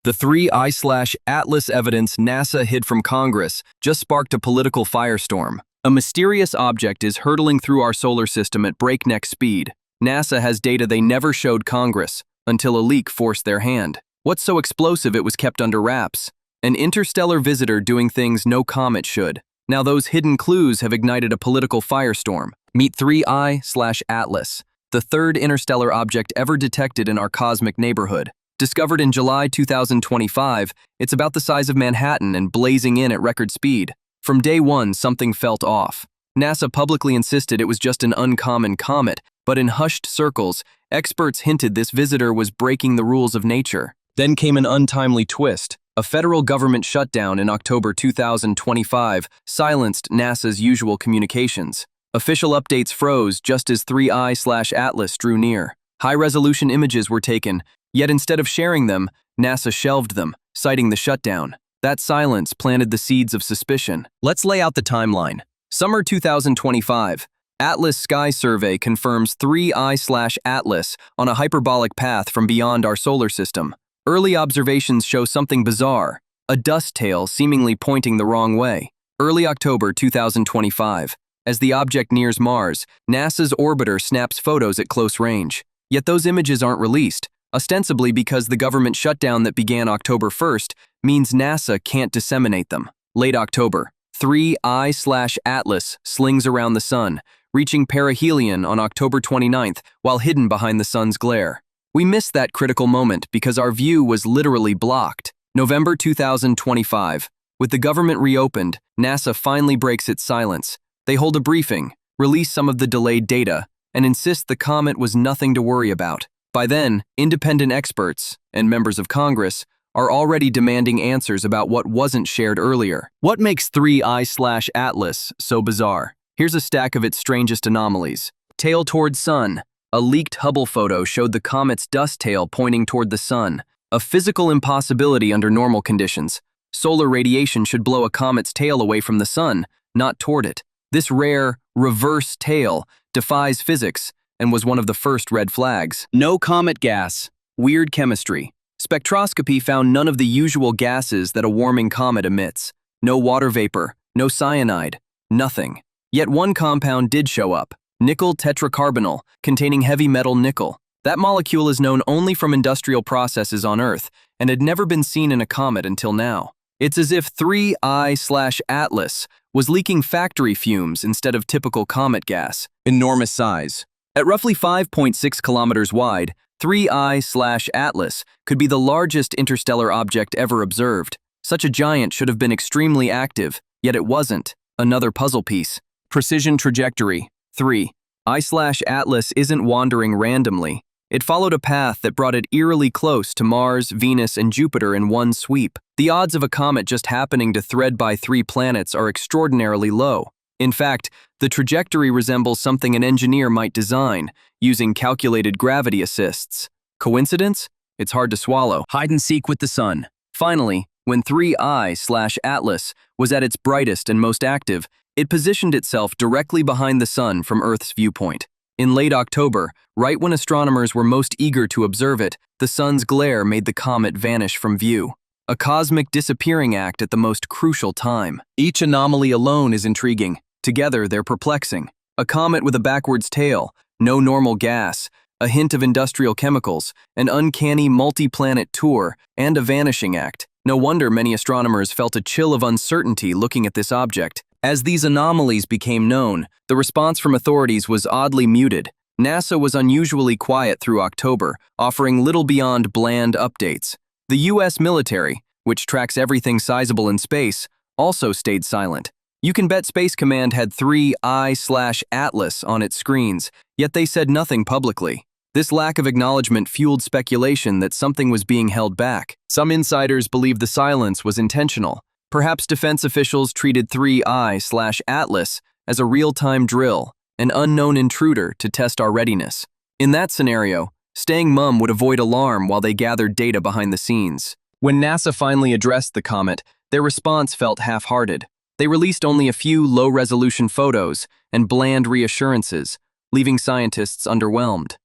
The 3I/Atlas evidence NASA hid from Congress just sparked a political firestorm. A mysterious object is hurtling through our solar system at breakneck speed. NASA has data they never showed Congress until a leak forced their hand. What's so explosive it was kept under wraps? An interstellar visitor doing things no comet should. Now those hidden clues have ignited a political firestorm. Meet 3I/Atlas, the third interstellar object ever detected in our cosmic neighborhood. Discovered in July 2025, it's about the size of Manhattan and blazing in at record speed. From day one, something felt off. NASA publicly insisted it was just an uncommon comet, but in hushed circles, experts hinted this visitor was breaking the rules of nature. Then came an untimely twist. A federal government shutdown in October 2025 silenced NASA's usual communications. Official updates froze just as 3I/Atlas drew near. High-resolution images were taken, yet instead of sharing them, NASA shelved them, citing the shutdown. That silence planted the seeds of suspicion. Let's lay out the timeline. Summer 2025, Atlas Sky Survey confirms 3I/Atlas on a hyperbolic path from beyond our solar system. Early observations show something bizarre, a dust tail seemingly pointing the wrong way. Early October 2025, as the object nears Mars, NASA's orbiter snaps photos at close range. Yet those images aren't released, ostensibly because the government shutdown that began October 1st means NASA can't disseminate them. Late October, 3I/Atlas slings around the sun, reaching perihelion on October 29th while hidden behind the sun's glare. We missed that critical moment because our view was literally blocked. November 2025. With the government reopened, NASA finally breaks its silence. They hold a briefing, release some of the delayed data, and insist the comet was nothing to worry about. By then, independent experts and members of Congress are already demanding answers about what wasn't shared earlier. What makes 3I/Atlas so bizarre? Here's a stack of its strangest anomalies. Tail toward sun. A leaked Hubble photo showed the comet's dust tail pointing toward the sun, a physical impossibility under normal conditions. Solar radiation should blow a comet's tail away from the sun, not toward it. This rare, reverse tail defies physics and was one of the first red flags. No comet gas. Weird chemistry. Spectroscopy found none of the usual gases that a warming comet emits. No water vapor, no cyanide, nothing. Yet one compound did show up. Nickel tetracarbonyl, containing heavy metal nickel. That molecule is known only from industrial processes on Earth and had never been seen in a comet until now. It's as if 3I/Atlas was leaking factory fumes instead of typical comet gas. Enormous size. At roughly 5.6 kilometers wide, 3I/Atlas could be the largest interstellar object ever observed. Such a giant should have been extremely active, yet it wasn't. Another puzzle piece. Precision trajectory. 3I/Atlas isn't wandering randomly. It followed a path that brought it eerily close to Mars, Venus, and Jupiter in one sweep. The odds of a comet just happening to thread by 3 planets are extraordinarily low. In fact, the trajectory resembles something an engineer might design, using calculated gravity assists. Coincidence? It's hard to swallow. Hide and seek with the sun. Finally, when 3I/Atlas was at its brightest and most active, it positioned itself directly behind the sun from Earth's viewpoint. In late October, right when astronomers were most eager to observe it, the sun's glare made the comet vanish from view. A cosmic disappearing act at the most crucial time. Each anomaly alone is intriguing. Together, they're perplexing. A comet with a backwards tail, no normal gas, a hint of industrial chemicals, an uncanny multi-planet tour, and a vanishing act. No wonder many astronomers felt a chill of uncertainty looking at this object. As these anomalies became known, the response from authorities was oddly muted. NASA was unusually quiet through October, offering little beyond bland updates. The U.S. military, which tracks everything sizable in space, also stayed silent. You can bet Space Command had 3I/Atlas on its screens, yet they said nothing publicly. This lack of acknowledgement fueled speculation that something was being held back. Some insiders believe the silence was intentional. Perhaps defense officials treated 3I/Atlas as a real-time drill, an unknown intruder to test our readiness. In that scenario, staying mum would avoid alarm while they gathered data behind the scenes. When NASA finally addressed the comet, their response felt half-hearted. They released only a few low-resolution photos and bland reassurances, leaving scientists underwhelmed.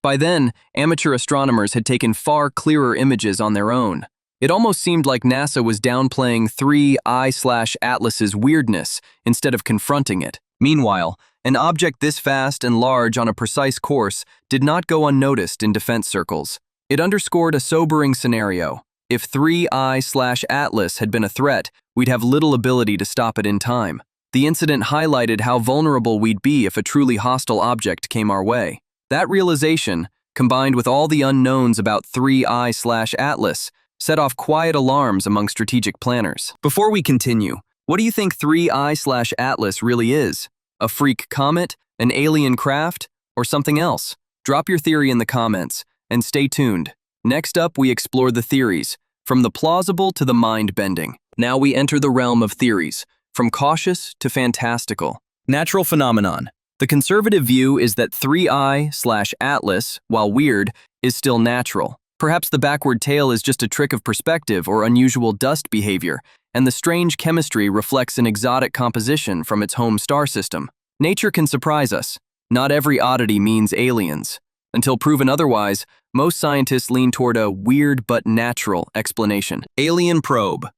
By then, amateur astronomers had taken far clearer images on their own. It almost seemed like NASA was downplaying 3I/Atlas's weirdness instead of confronting it. Meanwhile, an object this vast and large on a precise course did not go unnoticed in defense circles. It underscored a sobering scenario. If 3I/Atlas had been a threat, we'd have little ability to stop it in time. The incident highlighted how vulnerable we'd be if a truly hostile object came our way. That realization, combined with all the unknowns about 3I/Atlas, set off quiet alarms among strategic planners. Before we continue, what do you think 3I/Atlas really is? A freak comet, an alien craft, or something else? Drop your theory in the comments, and stay tuned. Next up, we explore the theories, from the plausible to the mind-bending. Now we enter the realm of theories, from cautious to fantastical. Natural phenomenon. The conservative view is that 3I/Atlas, while weird, is still natural. Perhaps the backward tail is just a trick of perspective or unusual dust behavior, and the strange chemistry reflects an exotic composition from its home star system. Nature can surprise us. Not every oddity means aliens. Until proven otherwise, most scientists lean toward a weird but natural explanation. Alien probe.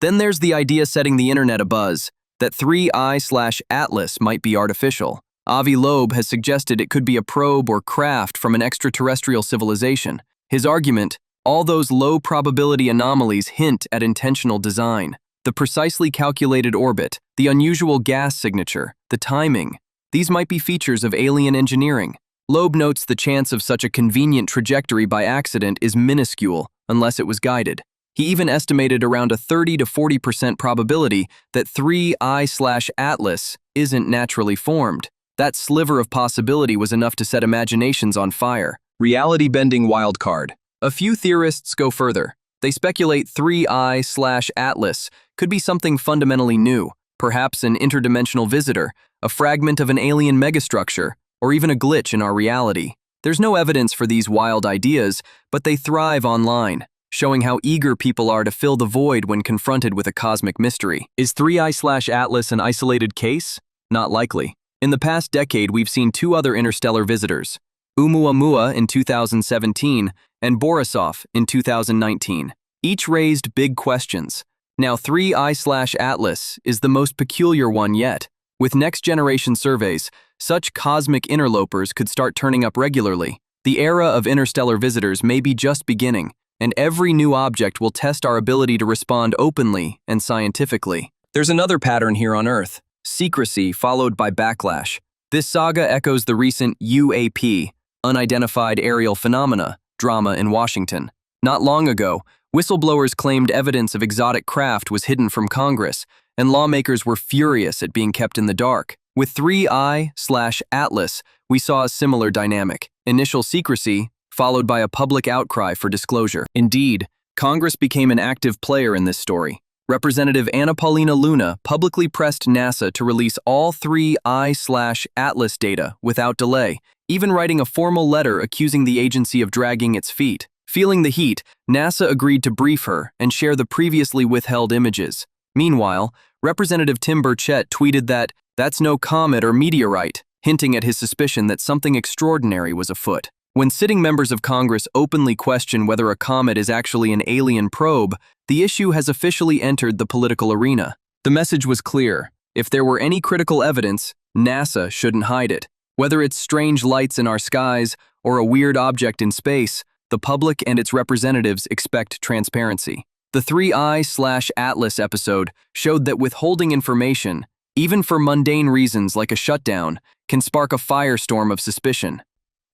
Then there's the idea setting the internet abuzz, that 3I/Atlas might be artificial. Avi Loeb has suggested it could be a probe or craft from an extraterrestrial civilization. His argument, all those low-probability anomalies hint at intentional design. The precisely calculated orbit, the unusual gas signature, the timing, these might be features of alien engineering. Loeb notes the chance of such a convenient trajectory by accident is minuscule unless it was guided. He even estimated around a 30 to 40% probability that 3I/Atlas isn't naturally formed. That sliver of possibility was enough to set imaginations on fire. Reality-bending wildcard. A few theorists go further. They speculate 3I/Atlas could be something fundamentally new, perhaps an interdimensional visitor, a fragment of an alien megastructure, or even a glitch in our reality. There's no evidence for these wild ideas, but they thrive online, showing how eager people are to fill the void when confronted with a cosmic mystery. Is 3I/Atlas an isolated case? Not likely. In the past decade, we've seen two other interstellar visitors, Oumuamua in 2017 and Borisov in 2019. Each raised big questions. Now 3I/Atlas is the most peculiar one yet. With next-generation surveys, such cosmic interlopers could start turning up regularly. The era of interstellar visitors may be just beginning, and every new object will test our ability to respond openly and scientifically. There's another pattern here on Earth, secrecy followed by backlash. This saga echoes the recent UAP, Unidentified Aerial Phenomena, drama in Washington. Not long ago, whistleblowers claimed evidence of exotic craft was hidden from Congress, and lawmakers were furious at being kept in the dark. With 3I/Atlas, we saw a similar dynamic. Initial secrecy, followed by a public outcry for disclosure. Indeed, Congress became an active player in this story. Representative Paulina Luna publicly pressed NASA to release all 3I/Atlas data without delay, even writing a formal letter accusing the agency of dragging its feet. Feeling the heat, NASA agreed to brief her and share the previously withheld images. Meanwhile, Representative Burchett tweeted that, "That's no comet or meteorite," hinting at his suspicion that something extraordinary was afoot. When sitting members of Congress openly question whether a comet is actually an alien probe, the issue has officially entered the political arena. The message was clear. If there were any critical evidence, NASA shouldn't hide it. Whether it's strange lights in our skies or a weird object in space, the public and its representatives expect transparency. The 3I/Atlas episode showed that withholding information, even for mundane reasons like a shutdown, can spark a firestorm of suspicion.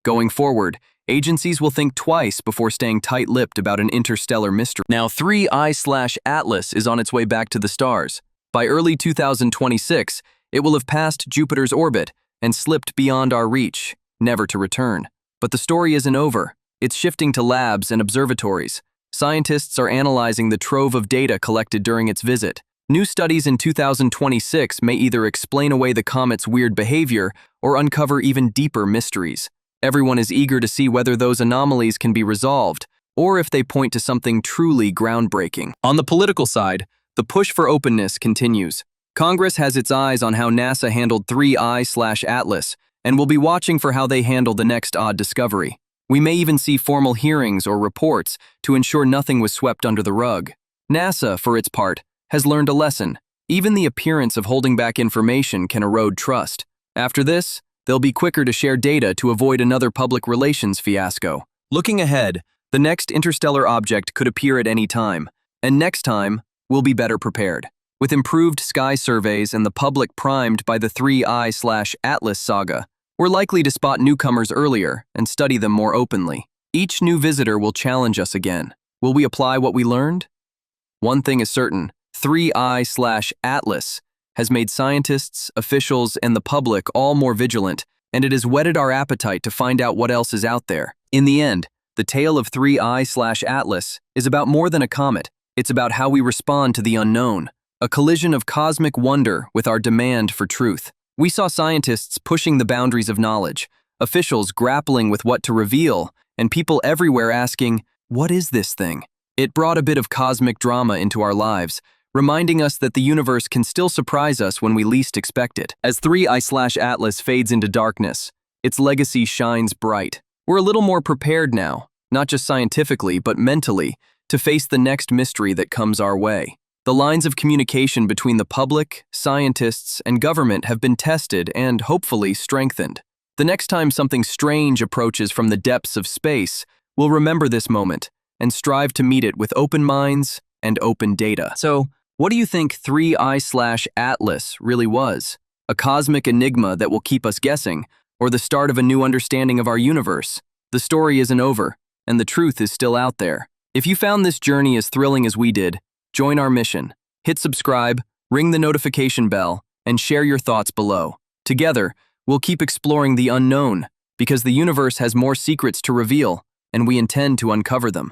Going forward, agencies will think twice before staying tight-lipped about an interstellar mystery. Now 3I/Atlas is on its way back to the stars. By early 2026, it will have passed Jupiter's orbit and slipped beyond our reach, never to return. But the story isn't over. It's shifting to labs and observatories. Scientists are analyzing the trove of data collected during its visit. New studies in 2026 may either explain away the comet's weird behavior or uncover even deeper mysteries. Everyone is eager to see whether those anomalies can be resolved, or if they point to something truly groundbreaking. On the political side, the push for openness continues. Congress has its eyes on how NASA handled 3I/Atlas, and will be watching for how they handle the next odd discovery. We may even see formal hearings or reports to ensure nothing was swept under the rug. NASA, for its part, has learned a lesson. Even the appearance of holding back information can erode trust. After this, they'll be quicker to share data to avoid another public relations fiasco. Looking ahead, the next interstellar object could appear at any time, and next time, we'll be better prepared. With improved sky surveys and the public primed by the 3I/Atlas saga, we're likely to spot newcomers earlier and study them more openly. Each new visitor will challenge us again. Will we apply what we learned? One thing is certain, 3I/Atlas has made scientists, officials, and the public all more vigilant, and it has whetted our appetite to find out what else is out there. In the end, the tale of 3I/Atlas is about more than a comet. It's about how we respond to the unknown, a collision of cosmic wonder with our demand for truth. We saw scientists pushing the boundaries of knowledge, officials grappling with what to reveal, and people everywhere asking, "What is this thing?" It brought a bit of cosmic drama into our lives, reminding us that the universe can still surprise us when we least expect it. As 3I/Atlas fades into darkness, its legacy shines bright. We're a little more prepared now, not just scientifically, but mentally, to face the next mystery that comes our way. The lines of communication between the public, scientists, and government have been tested and, hopefully, strengthened. The next time something strange approaches from the depths of space, we'll remember this moment and strive to meet it with open minds and open data. So, what do you think 3I/Atlas really was? A cosmic enigma that will keep us guessing, or the start of a new understanding of our universe? The story isn't over, and the truth is still out there. If you found this journey as thrilling as we did, join our mission. Hit subscribe, ring the notification bell, and share your thoughts below. Together, we'll keep exploring the unknown, because the universe has more secrets to reveal, and we intend to uncover them.